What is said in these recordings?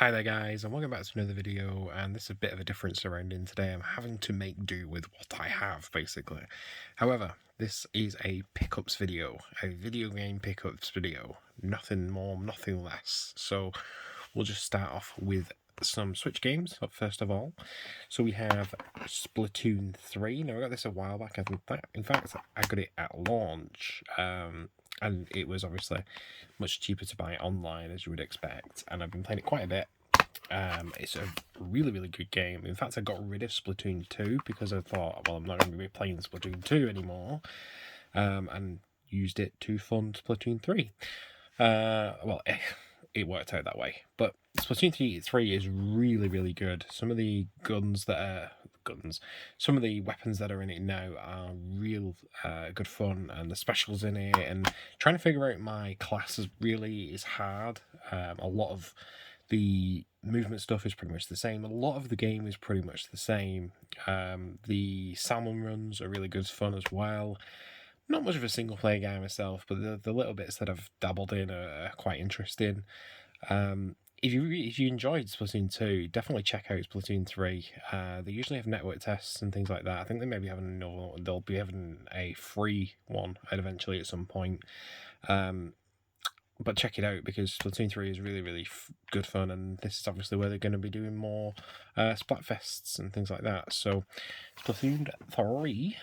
Hi there guys, and welcome back to another video, and this is a bit of a different surrounding today. I'm having to make do with what I have, basically. However, this is a pickups video, a video game pickups video. Nothing more, nothing less. So we'll just start off with some Switch games, first of all. So we have Splatoon 3. Now, I got this a while back. In fact, I got it at launch. And it was obviously much cheaper to buy online, as you would expect, and I've been playing it quite a bit. It's a really, really good game. In fact, I got rid of Splatoon 2 because I thought, well, I'm not going to be playing Splatoon 2 anymore, and used it to fund Splatoon 3. It worked out that way. But Splatoon 3 is really, really good. Some of the some of the weapons that are in it now are real good fun, and the specials in it, and trying to figure out my classes really is hard. A lot of the movement stuff is pretty much the same. A lot of the game is pretty much the same. The salmon runs are really good fun as well. Not much of a single player guy myself, but the little bits that I've dabbled in are quite interesting. If you enjoyed Splatoon 2, definitely check out Splatoon 3. They usually have network tests and things like that. I think they may be having they'll be having a free one eventually at some point. But check it out because Splatoon 3 is really, really good fun, and this is obviously where they're going to be doing more Splatfests and things like that. So, Splatoon 3.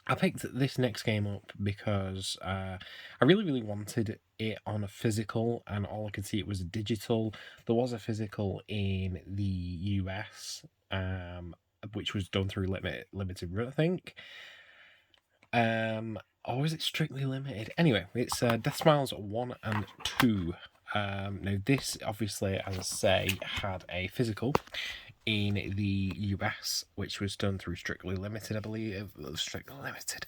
I picked this next game up because I really, really wanted it on a physical, and all I could see it was digital. There was a physical in the US, which was done through limited run, I think. Or is it strictly limited? Anyway, it's Death Smiles 1 and 2. Now, this obviously, as I say, had a physical in the US, which was done through Strictly Limited, I believe. Strictly Limited.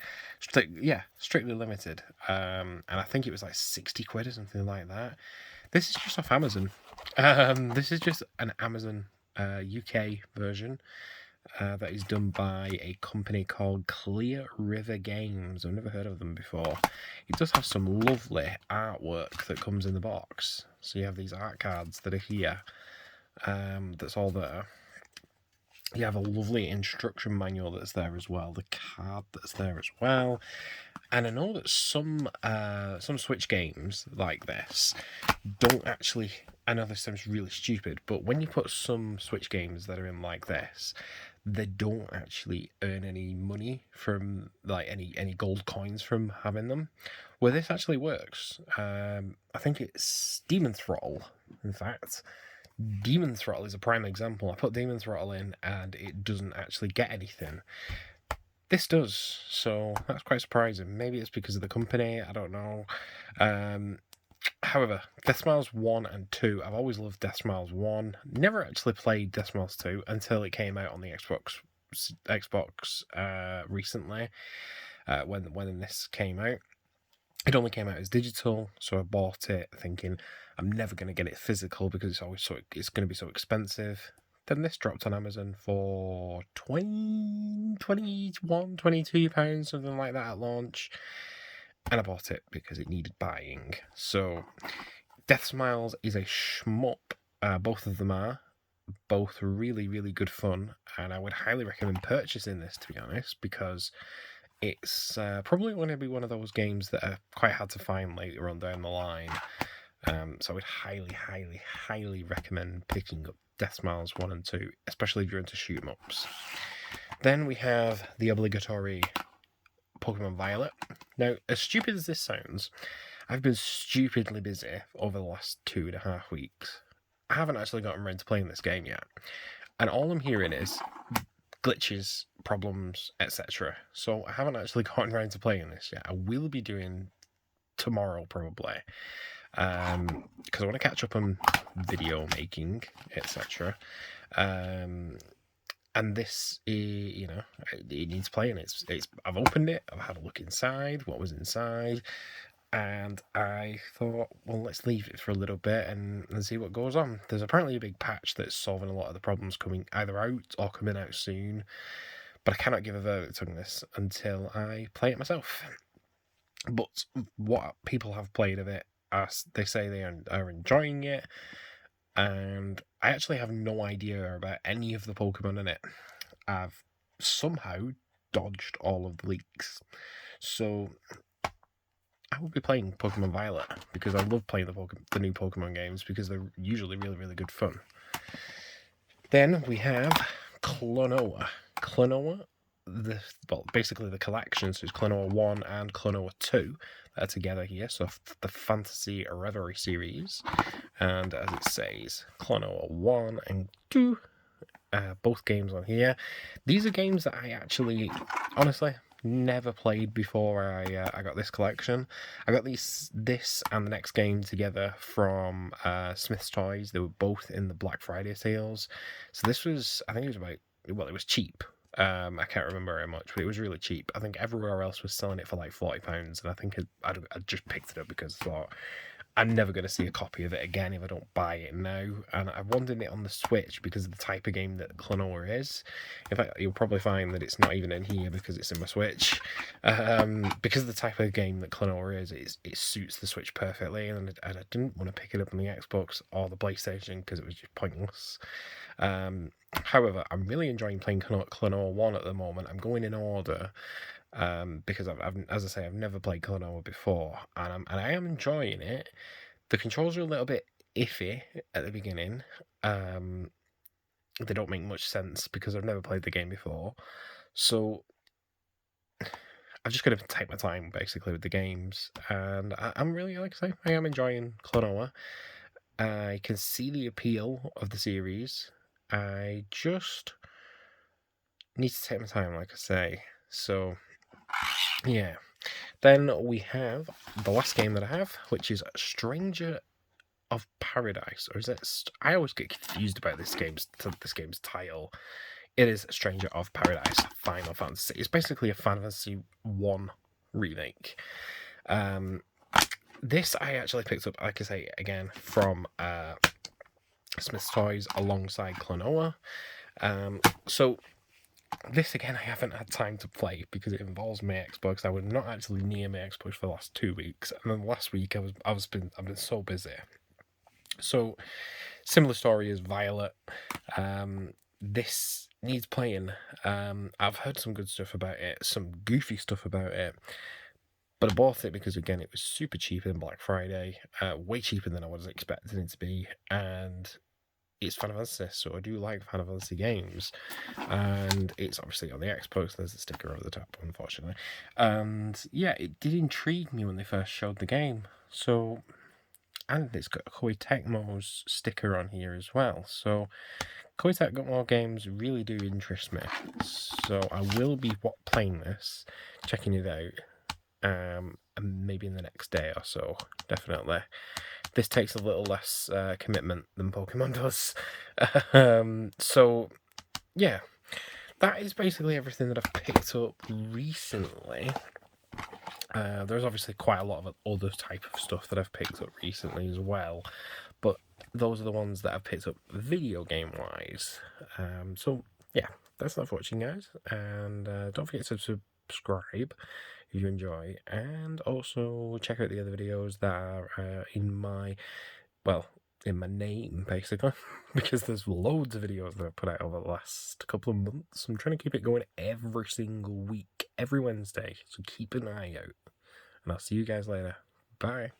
Strictly Limited. And I think it was like 60 quid or something like that. This is just off Amazon. This is just an Amazon UK version. That is done by a company called Clear River Games. I've never heard of them before. It does have some lovely artwork that comes in the box. So you have these art cards that are here. That's all there. You have a lovely instruction manual that's there as well. The card that's there as well. And I know that some Switch games like this don't actually. I know this sounds really stupid, but when you put some Switch games that are in like this, they don't actually earn any money from like any gold coins from having them. Well, this actually works. I think it's Demon Throttle, in fact. Demon Throttle is a prime example. I put Demon Throttle in and it doesn't actually get anything. This does, so that's quite surprising. Maybe it's because of the company, I don't know. However, Death Smiles 1 and 2, I've always loved Death Smiles 1. Never actually played Death Smiles 2 until it came out on the Xbox recently, when this came out. It only came out as digital, so I bought it thinking I'm never going to get it physical because it's going to be so expensive. Then this dropped on Amazon for £21, £22, something like that at launch. And I bought it because it needed buying. So, Death Smiles is a shmup. Both of them are. Both really, really good fun. And I would highly recommend purchasing this, to be honest, because it's probably going to be one of those games that are quite hard to find later on down the line. So I would highly, highly, highly recommend picking up Death Smiles 1 and 2, especially if you're into shoot-em-ups. Then we have the obligatory Pokemon Violet. Now, as stupid as this sounds, I've been stupidly busy over the last 2.5 weeks. I haven't actually gotten around to playing this game yet. And all I'm hearing is glitches, problems, etc. So I haven't actually gotten around to playing this yet. I will be doing tomorrow, probably. Because I want to catch up on video making, etc. And this, it needs playing. I've opened it. I've had a look inside. What was inside, and I thought, well, let's leave it for a little bit and see what goes on. There's apparently a big patch that's solving a lot of the problems coming either out or coming out soon, but I cannot give a verdict on this until I play it myself. But what people have played of it, they say they are enjoying it. and I actually have no idea about any of the Pokemon in it. I've somehow dodged all of the leaks. So I will be playing Pokemon Violet because I love playing the new Pokemon games because they're usually really, really good fun. Then we have Klonoa. Klonoa, basically the collections, so it's Klonoa 1 and Klonoa 2 that are together here, so the Fantasy Reverie series. And as it says, Klonoa 1 and 2, both games on here. These are games that I actually, honestly, never played before I got this collection. I got this and the next game together from Smith's Toys. They were both in the Black Friday sales. So this was, I think it was about, well, it was cheap. I can't remember how much, but it was really cheap. I think everywhere else was selling it for like £40, and I think I just picked it up because I thought, I'm never going to see a copy of it again if I don't buy it now. And I wanted it on the Switch because of the type of game that Klonoa is. In fact, you'll probably find that it's not even in here because it's in my Switch. Because of the type of game that Klonoa is, it suits the Switch perfectly. And I didn't want to pick it up on the Xbox or the PlayStation because it was just pointless. However, I'm really enjoying playing Klonoa 1 at the moment. I'm going in order. Because as I say, I've never played Klonoa before, and I am enjoying it. The controls are a little bit iffy at the beginning. They don't make much sense because I've never played the game before. So I'm just going to take my time basically with the games, and I'm really, like I say, I am enjoying Klonoa. I can see the appeal of the series. I just need to take my time, like I say. So yeah. Then we have the last game that I have, which is Stranger of Paradise, or is it? I always get confused about this game's title. It is Stranger of Paradise Final Fantasy. It's basically a Fantasy 1 remake. This I actually picked up, like I say, again from Smith's Toys alongside Klonoa. So this again, I haven't had time to play because it involves my Xbox. I was not actually near my Xbox for the last 2 weeks, and then last week I've been so busy. So similar story as Violet. This needs playing. I've heard some good stuff about it, some goofy stuff about it, but I bought it because again it was super cheap in Black Friday, way cheaper than I was expecting it to be, and it's Final Fantasy, so I do like Final Fantasy games, and it's obviously on the Xbox. There's a sticker over the top, unfortunately, and yeah, it did intrigue me when they first showed the game. So, and it's got a Koei Tecmo's sticker on here as well. So, Koei Tecmo games really do interest me. So I will be playing this, checking it out, and maybe in the next day or so, definitely. This takes a little less commitment than Pokemon does. So, yeah, that is basically everything that I've picked up recently. There's obviously quite a lot of other type of stuff that I've picked up recently as well, but those are the ones that I've picked up video game wise. So, yeah, thanks a lot for watching, guys, and don't forget to subscribe if you enjoy, and also check out the other videos that are in my name, basically, because there's loads of videos that I've put out over the last couple of months. I'm trying to keep it going every single week, every Wednesday, so keep an eye out, and I'll see you guys later. Bye.